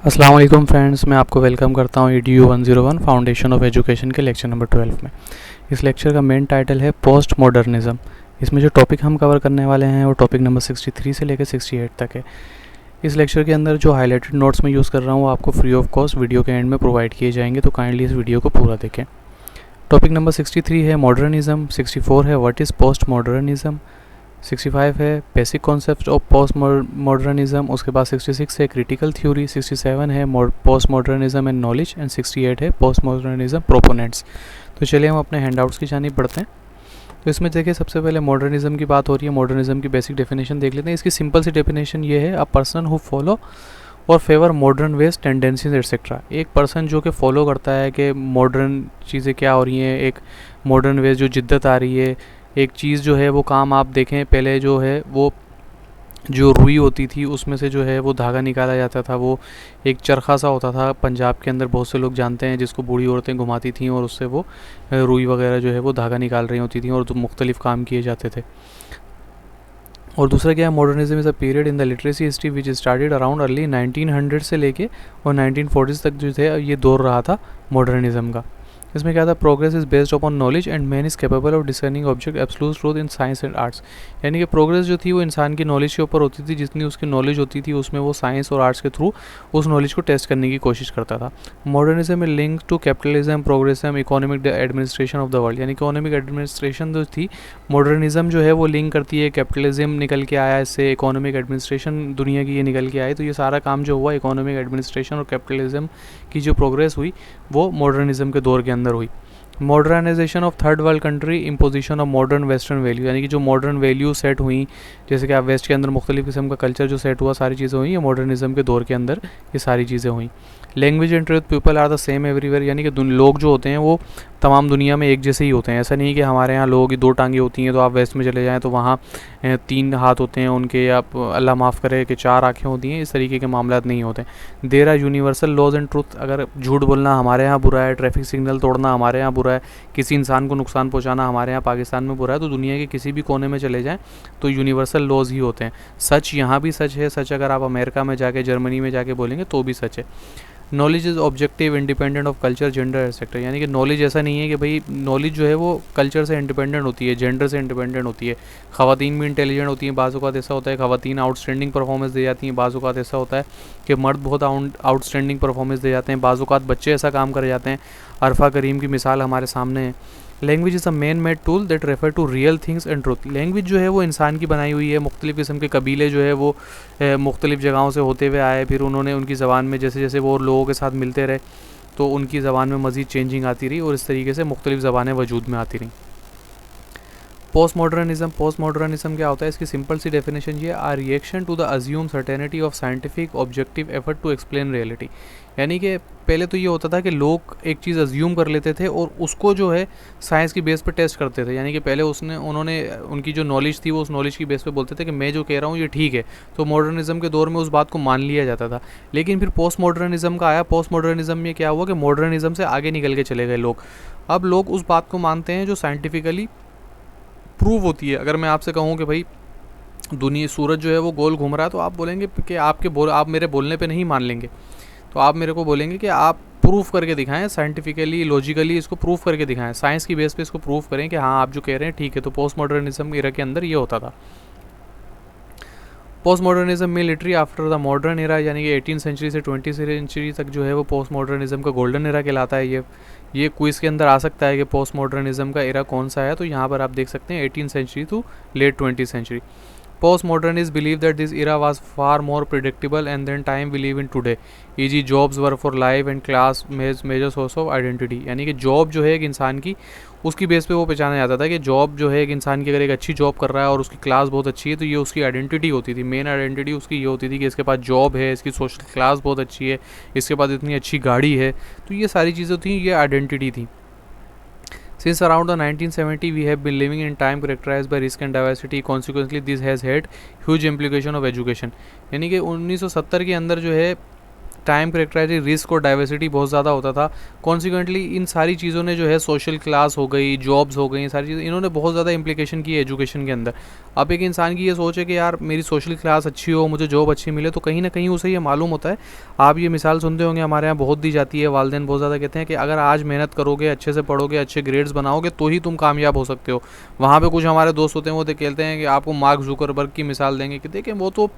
अस्सलाम वालेकुम फ्रेंड्स, मैं आपको वेलकम करता हूँ EDU 101 फाउंडेशन ऑफ एजुकेशन के लेक्चर नंबर 12 में। इस लेक्चर का मेन टाइटल है पोस्ट मॉडर्निज़्म। इसमें जो टॉपिक हम कवर करने वाले हैं वो टॉपिक नंबर 63 से लेकर 68 तक है। इस लेक्चर के अंदर जो हाईलाइटेड नोट्स मैं यूज़ कर रहा हूँ वो आपको फ्री ऑफ कॉस्ट वीडियो के एंड में प्रोवाइड किए जाएंगे, तो काइंडली इस वीडियो को पूरा देखें। टॉपिक नंबर 63 है मॉडर्निज़्म, 64 है व्हाट इज़ पोस्ट मॉडर्निज़्म, 65 है basic concept of post modernism, उसके बाद 66 है क्रिटिकल थ्योरी, 67 है post modernism and knowledge and 68 है पोस्ट मॉडर्निज्म प्रोपोनेंट्स। तो चलिए हम अपने हैंडआउट्स की जानिब बढ़ते हैं। तो इसमें देखिए सबसे पहले मॉडर्निज्म की बात हो रही है। मॉडर्निज्म की बेसिक डेफिनेशन देख लेते हैं। इसकी सिंपल सी डेफिनेशन ये है, अ पर्सन हु फॉलो और favour modern ways tendencies etcetera. एक पर्सन जो कि फॉलो करता है कि मॉडर्न चीज़ें क्या हो रही हैं, एक मॉडर्न वेज जो जिद्दत आ रही है, एक चीज़ जो है वो काम आप देखें पहले जो है वो जो रुई होती थी उसमें से जो है वो धागा निकाला जाता था, वो एक चरखा सा होता था। पंजाब के अंदर बहुत से लोग जानते हैं जिसको बूढ़ी औरतें घुमाती थीं और उससे वो रुई वगैरह जो है वो धागा निकाल रही होती थी और तो मुख्तलिफ काम किए जाते थे। और दूसरा क्या है, modernism is a period in the literacy history which started around early 1900 से लेके और 1940 तक जो थे ये दौर रहा था मॉडर्निज्म का। इसमें क्या था, progress is based upon knowledge and man is capable of discerning object absolute truth in science and arts. यानी कि प्रोग्रेस जो थी वो इंसान की नॉलेज के ऊपर होती थी, जितनी उसकी नॉलेज होती थी उसमें वो साइंस और आर्ट्स के थ्रू उस नॉलेज को टेस्ट करने की कोशिश करता था। Modernism is link to capitalism, progressism, economic administration of the world. यानी इकोनॉमिक एडमिनिस्ट्रेशन जो थी, मॉडर्निज्म जो है वो लिंक करती है, कैपिटलिज्म निकल के आया इससे, इकोनॉमिक एडमिनिस्ट्रेशन दुनिया की ये निकल के आई। तो ये सारा काम जो हुआ इकोनॉमिक एडमिनिस्ट्रेशन और कैपिटलिज्म की जो प्रोग्रेस हुई वो मॉडर्निज्म के दौर के अंदर हुई। Modernisation of third world country, imposition of modern western value. यानी कि जो मॉडर्न वैल्यू सेट हुई, जैसे कि आप वेस्ट के अंदर मुख्तलिफ किस्म का कल्चर जो सेट हुआ, सारी चीज़ें हुई, ये मॉडर्निज्म के दौर के अंदर ये सारी चीज़ें हुई। Language and truth, people are the same everywhere. यानी कि लोग जो होते हैं वो तमाम दुनिया में एक जैसे ही होते हैं। ऐसा नहीं कि हमारे यहाँ लोगों की दो टांगें होती हैं तो आप वेस्ट में चले जाएँ तो वहाँ 3 हाथ होते हैं उनके, या अल्लाह माफ़ करे कि 4 आँखें होती हैं। इस तरीके के मामला नहीं होते। There are universal laws and truth. अगर झूठ बोलना हमारे यहाँ बुरा है, ट्रैफिक सिग्नल तोड़ना हमारे यहाँ बुरा है, किसी इंसान को नुकसान पहुँचाना हमारे यहाँ पाकिस्तान में बुरा है, तो दुनिया के किसी भी कोने में चले जाएँ तो यूनिवर्सल लॉज ही होते हैं। सच यहाँ भी सच है, सच अगर आप अमेरिका में जाके, जर्मनी में जाके बोलेंगे तो भी सच है। Knowledge is objective, independent of culture, gender etcetera. यानी कि नॉलेज ऐसा नहीं है कि भाई नॉलेज जो है वो कल्चर से इंडिपेंडेंट होती है, जेंडर से इंडिपेंडेंट होती है। ख़वातीन भी इंटेलिजेंट होती हैं, बाज़ औक़ात ऐसा होता है ख़वातीन आउटस्टैंडिंग परफॉर्मेंस दे जाती हैं, बाज़ औक़ात ऐसा होता है कि मर्द बहुत आउटस्टैंडिंग परफॉर्मेंस दे जाते हैं, बाज़ औक़ात बच्चे ऐसा काम कर जाते हैं। अरफा करीम की मिसाल हमारे सामने है। Language is a man made tool that refer to real things and truth. Language जो है वो इंसान की बनाई हुई है। मुख्तलिफ़ किस्म के कबीले जो है वो मुख्तलिफ़ जगहों से होते हुए आए, फिर उन्होंने उनकी ज़बान में जैसे जैसे वो लोगों के साथ मिलते रहे तो उनकी ज़बान में मज़ीद चेंजिंग आती रही और इस तरीके से मुख्तलिफ़ ज़बानें वजूद में आती रहीं। पोस्ट मॉडर्निज्म क्या होता है, इसकी सिंपल सी डेफिनेशन ये, are reaction to the assumed certainty of scientific objective effort to explain reality. यानी कि पहले तो ये होता था कि लोग एक चीज़ अज्यूम कर लेते थे और उसको जो है साइंस की बेस पे टेस्ट करते थे। यानी कि पहले उन्होंने उनकी जो नॉलेज थी वो उस नॉलेज की बेस पे बोलते थे कि मैं जो कह रहा हूँ ये ठीक है। तो मॉडर्निज्म के दौर में उस बात को मान लिया जाता था। लेकिन फिर पोस्ट मॉडर्निज्म का आया। पोस्ट मॉडर्निज्म में क्या हुआ कि मॉडर्निज्म से आगे निकल के चले गए लोग। अब लोग उस बात को मानते हैं जो साइंटिफिकली प्रूव होती है। अगर मैं आपसे कहूँ कि भाई दुनिया सूरज जो है वो गोल घूम रहा है, तो आप बोलेंगे कि आप मेरे बोलने पे नहीं मान लेंगे, तो आप मेरे को बोलेंगे कि आप प्रूफ करके दिखाएं, साइंटिफिकली लॉजिकली इसको प्रूफ करके दिखाएं, साइंस की बेस पे इसको प्रूफ करें कि हाँ आप जो कह रहे हैं ठीक है। तो पोस्ट मॉडर्निज्म एरा के अंदर ये होता था। Post modernism military after the modern era, यानी कि 18 सेंचुरी से 20 सेंचुरी तक जो है वो पोस्ट मॉडर्निज्म का गोल्डन एरा कहलाता है। ये क्विज़ के अंदर आ सकता है कि पोस्ट मॉडर्निज्म का एरा कौन सा है। तो यहाँ पर आप देख सकते हैं 18 century to late 20 century. Post modernist believe that this era was far more predictable and than time we live in today, e.g. jobs were for life and class major source of identity। यानी कि job जो है एक इंसान की, उसकी base पे वो पहचाना जाता था कि जॉब जो है एक इंसान की अगर एक अच्छी जॉब कर रहा है और उसकी क्लास बहुत अच्छी है तो ये उसकी आइडेंटिटी होती थी। मेन आइडेंटिटी उसकी ये होती थी कि इसके पास जॉब है, इसकी सोशल क्लास बहुत अच्छी है, इसके पास इतनी अच्छी गाड़ी है। तो ये सारी चीज़ें थी, ये आइडेंटिटी थी। Since around the 1970, we have been living in time characterized by risk and diversity. Consequently, this has had huge implication of education। यानी कि 1970 के अंदर जो है टाइम करेक्टराइज रिस्क और डाइवर्सिटी बहुत ज़्यादा होता था। कॉन्सिक्वेंटली इन सारी चीज़ों ने जो है सोशल क्लास हो गई, जॉब्स हो गई, सारी चीज़ें इन्होंने बहुत ज़्यादा इंप्लीकेशन की है एजुकेशन के अंदर। अब एक इंसान की ये सोच है कि यार मेरी सोशल क्लास अच्छी हो, मुझे जॉब अच्छी मिले, तो कहीं ना कहीं उसे ये मालूम होता है। आप ये मिसाल सुनते होंगे, हमारे यहाँ बहुत दी जाती है, वालिदैन बहुत ज़्यादा कहते हैं कि अगर आज मेहनत करोगे, अच्छे से पढ़ोगे, अच्छे ग्रेड्स बनाओगे तो ही तुम कामयाब हो सकते हो। वहाँ पे कुछ हमारे दोस्त होते हैं, वो कहते हैं कि आपको मार्क जुकरबर्ग की मिसाल देंगे कि देखें वो तो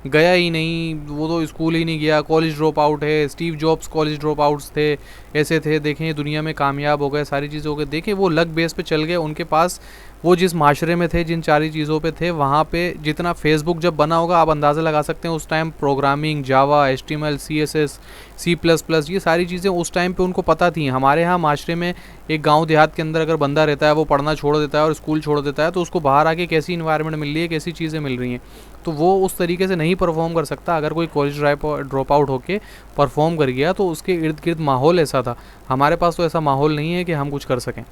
गया ही नहीं, वो तो स्कूल ही नहीं गया, कॉलेज ड्रॉप आउट है, Steve jobs college drop outs थे, ऐसे थे, देखें दुनिया में कामयाब हो गए, सारी चीज़ें हो गए। देखें वो लक बेस पे चल गए, उनके पास वो जिस माशरे में थे, जिन सारी चीज़ों पे थे, वहाँ पे जितना फेसबुक जब बना होगा आप अंदाज़ा लगा सकते हैं उस टाइम प्रोग्रामिंग, जावा, HTML, CSS, C++, ये सारी चीज़ें उस टाइम पे उनको पता थी। हमारे यहाँ माशरे में एक गांव देहात के अंदर अगर बंदा रहता है, वो पढ़ना छोड़ देता है और स्कूल छोड़ देता है, तो उसको बाहर आके कैसी इन्वायरमेंट मिल रही है, कैसी चीज़ें मिल रही हैं, तो वो उस तरीके से नहीं परफॉर्म कर सकता। अगर कोई कॉलेज ड्रॉप आउट होकर परफॉर्म कर गया तो उसके इर्द गिर्द माहौल ऐसा था। हमारे पास तो ऐसा माहौल नहीं है कि हम कुछ कर सकें।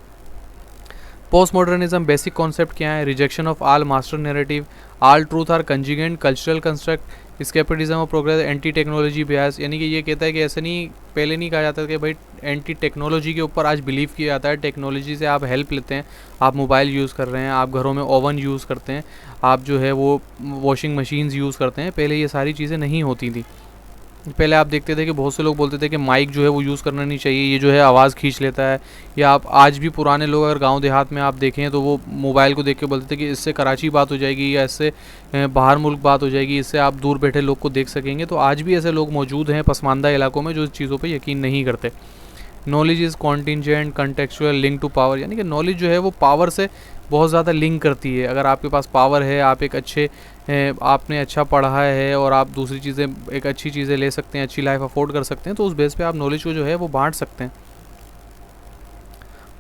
पोस्ट मॉडर्निज्म बेसिक कॉन्सेप्ट क्या है? Rejection of all master narrative, all truth are contingent, cultural construct, scepticism of progress, anti technology bias. यानी कि ये कहता है कि ऐसा नहीं, पहले नहीं कहा जाता कि भाई एंटी टेक्नोलॉजी के ऊपर आज बिलीव किया जाता है। टेक्नोलॉजी से आप हेल्प लेते हैं, आप मोबाइल यूज़ कर रहे हैं, आप घरों में ओवन यूज़ करते हैं, आप जो है वो वॉशिंग मशीन्स यूज़ करते हैं। पहले ये सारी चीज़ें नहीं होती थी। पहले आप देखते थे कि बहुत से लोग बोलते थे कि माइक जो है वो यूज़ करना नहीं चाहिए, ये जो है आवाज़ खींच लेता है। या आप आज भी पुराने लोग अगर गांव देहात में आप देखें तो वो मोबाइल को देख के बोलते थे कि इससे कराची बात हो जाएगी या इससे बाहर मुल्क बात हो जाएगी, इससे आप दूर बैठे लोग को देख सकेंगे। तो आज भी ऐसे लोग मौजूद हैं पसमानदा इलाकों में जो इस चीज़ों पर यकीन नहीं करते। Knowledge is contingent, contextual, link to power. यानी कि नॉलेज जो है वो पावर से बहुत ज़्यादा लिंक करती है। अगर आपके पास पावर है, आप एक अच्छे आपने अच्छा पढ़ा है और आप दूसरी चीज़ें, एक अच्छी चीज़ें ले सकते हैं, अच्छी लाइफ अफोर्ड कर सकते हैं, तो उस बेस पे आप नॉलेज को जो है वो बांट सकते हैं।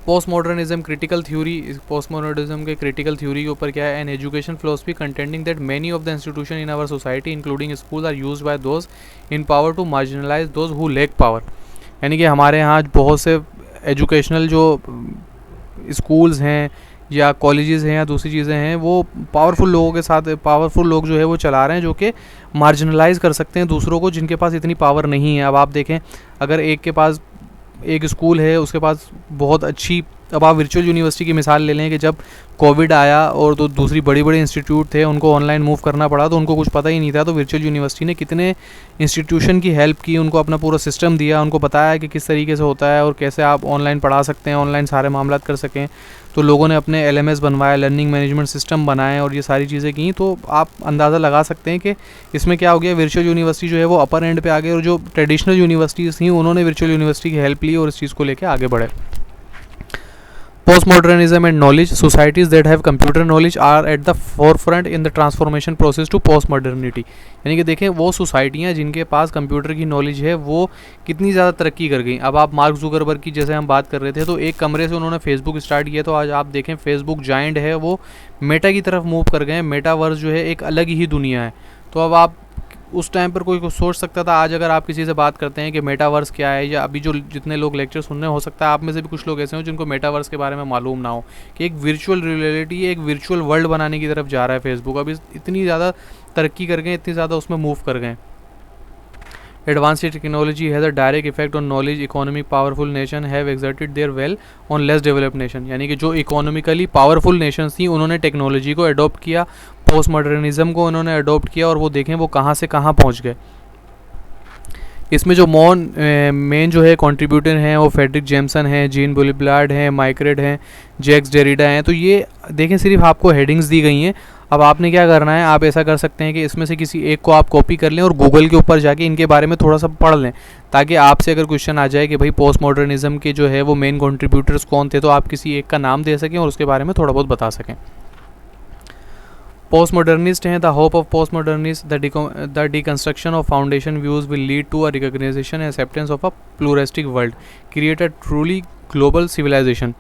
Post modernism critical theory, post modernism के क्रिटिकल थ्योरी के ऊपर क्या है? An education philosophy contending that many of the institution in our society including school are used by those in power to marginalize those who lack power. यानी कि हमारे यहाँ बहुत से एजुकेशनल जो स्कूल्स हैं या कॉलेजेस हैं या दूसरी चीज़ें हैं, वो पावरफुल लोगों के साथ, पावरफुल लोग जो है वो चला रहे हैं, जो कि मार्जिनलाइज कर सकते हैं दूसरों को जिनके पास इतनी पावर नहीं है। अब आप देखें, अगर एक के पास एक स्कूल है, उसके पास बहुत अच्छी, अब आप वर्चुअल यूनिवर्सिटी की मिसाल ले लें कि जब कोविड आया और तो दूसरी बड़ी बड़ी इंस्टीट्यूट थे उनको ऑनलाइन मूव करना पड़ा, तो उनको कुछ पता ही नहीं था। तो वर्चुअल यूनिवर्सिटी ने कितने इंस्टीट्यूशन की हेल्प की, उनको अपना पूरा सिस्टम दिया, उनको बताया कि किस तरीके से होता है और कैसे आप ऑनलाइन पढ़ा सकते हैं, ऑनलाइन सारे मामला कर सकें। तो लोगों ने अपने LMS बनवाया, लर्निंग मैनेजमेंट सिस्टम बनाए और ये सारी चीज़ें की। तो आप अंदाज़ा लगा सकते हैं कि इसमें क्या हो गया, वर्चुअल यूनिवर्सिटी जो है वो अपर एंड पे आ गई और जो ट्रेडिशनल यूनिवर्सिटीज़ थी उन्होंने वर्चुअल यूनिवर्सिटी की हेल्प ली और इस चीज़ को लेकर आगे बढ़े। Postmodernism and knowledge, societies that have computer knowledge are at the forefront in the transformation process to postmodernity। यानी कि देखें वो सोसाइटियाँ जिनके पास कंप्यूटर की नॉलेज है वो कितनी ज़्यादा तरक्की कर गई। अब आप मार्क जुकरबर्ग की जैसे हम बात कर रहे थे, तो एक कमरे से उन्होंने फेसबुक स्टार्ट किया, तो आज आप देखें फेसबुक जायंट है वो मेटा की तरफ मूव कर गए। मेटावर्स जो है एक अलग ही दुनिया है। तो अब आप उस टाइम पर कोई सोच सकता था, आज अगर आप किसी से बात करते हैं कि मेटावर्स क्या है, या अभी जो जितने लोग लेक्चर सुन रहे, हो सकता है आप में से भी कुछ लोग ऐसे हो जिनको मेटावर्स के बारे में मालूम ना हो कि एक वर्चुअल रियलिटी, एक वर्चुअल वर्ल्ड बनाने की तरफ जा रहा है फेसबुक। अभी इतनी ज़्यादा तरक्की कर गए, इतनी ज़्यादा उसमें मूव कर गए। Advanced technology has a direct effect on knowledge economic powerful nation have exerted their well on less developed nation। यानी कि जो इकोनॉमिकली पावरफुल नेशंस थी उन्होंने टेक्नोलॉजी को अडॉप्ट किया, पोस्ट मॉडर्निज्म को उन्होंने अडॉप्ट किया और वो देखें वो कहाँ से कहाँ पहुँच गए। इसमें जो मेन जो है कंट्रीब्यूटर हैं वो फ्रेडरिक जेमसन हैं, जीन बुलिब्लार्ड हैं, माइक्रेड हैं, जैक्स डेरिडा हैं। तो ये देखें सिर्फ आपको हेडिंग्स दी गई हैं। अब आपने क्या करना है, आप ऐसा कर सकते हैं कि इसमें से किसी एक को आप कॉपी कर लें और गूगल के ऊपर जाके इनके बारे में थोड़ा सा पढ़ लें, ताकि आपसे अगर क्वेश्चन आ जाए कि भाई पोस्ट मॉडर्निज्म के जो है वो मेन कंट्रीब्यूटर्स कौन थे, तो आप किसी एक का नाम दे सकें और उसके बारे में थोड़ा बहुत बता सकें। पोस्ट मॉडर्निस्ट हैं, the hope of post modernist, the deconstruction of foundation views will lead to a recognization and acceptance of a pluralistic world, create a truly global civilisation.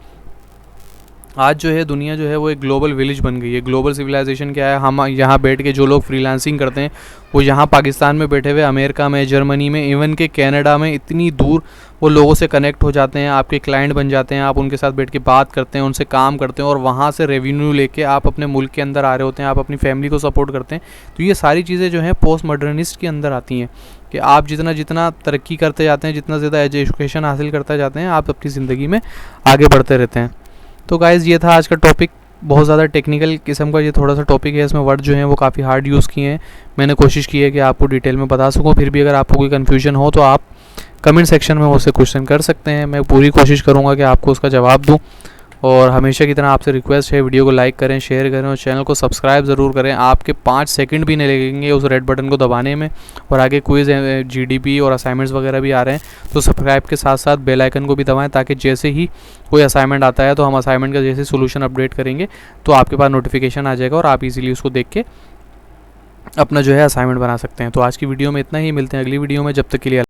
आज जो है दुनिया जो है वो एक ग्लोबल विलेज बन गई है। ग्लोबल सिविलाइजेशन क्या है, हम यहाँ बैठ के जो लोग फ्रीलांसिंग करते हैं वो यहाँ पाकिस्तान में बैठे हुए अमेरिका में, जर्मनी में, इवन के कनाडा में इतनी दूर वो लोगों से कनेक्ट हो जाते हैं, आपके क्लाइंट बन जाते हैं, आप उनके साथ बैठ के बात करते हैं, उनसे काम करते हैं और वहाँ से रेवेन्यू लेके आप अपने मुल्क के अंदर आ रहे होते हैं, आप अपनी फैमिली को सपोर्ट करते हैं। तो ये सारी चीज़ें जो हैं पोस्ट मॉडर्निस्ट के अंदर आती हैं। कि आप जितना जितना तरक्की करते जाते हैं, जितना ज़्यादा एजुकेशन हासिल करते जाते हैं, आप अपनी ज़िंदगी में आगे बढ़ते रहते हैं। तो गाइज़ ये था आज का टॉपिक, बहुत ज़्यादा टेक्निकल किस्म का ये थोड़ा सा टॉपिक है। इसमें वर्ड जो हैं वो काफ़ी हार्ड यूज़ किए हैं। मैंने कोशिश की है कि आपको डिटेल में बता सकूँ। फिर भी अगर आपको कोई कन्फ्यूजन हो तो आप कमेंट सेक्शन में मुझसे क्वेश्चन कर सकते हैं। मैं पूरी कोशिश करूँगा कि आपको उसका जवाब दूँ। और हमेशा की तरह आपसे रिक्वेस्ट है, वीडियो को लाइक करें, शेयर करें और चैनल को सब्सक्राइब ज़रूर करें। आपके 5 सेकंड भी नहीं लगेंगे उस रेड बटन को दबाने में। और आगे क्विज़, जीडीपी और असाइनमेंट्स वगैरह भी आ रहे हैं, तो सब्सक्राइब के साथ साथ बेल आइकन को भी दबाएं, ताकि जैसे ही कोई असाइनमेंट आता है तो हम असाइनमेंट का जैसे सोल्यूशन अपडेट करेंगे तो आपके पास नोटिफिकेशन आ जाएगा और आप इजीली उसको देख के अपना जो है असाइनमेंट बना सकते हैं। तो आज की वीडियो में इतना ही, मिलते हैं अगली वीडियो में। जब तक के लिए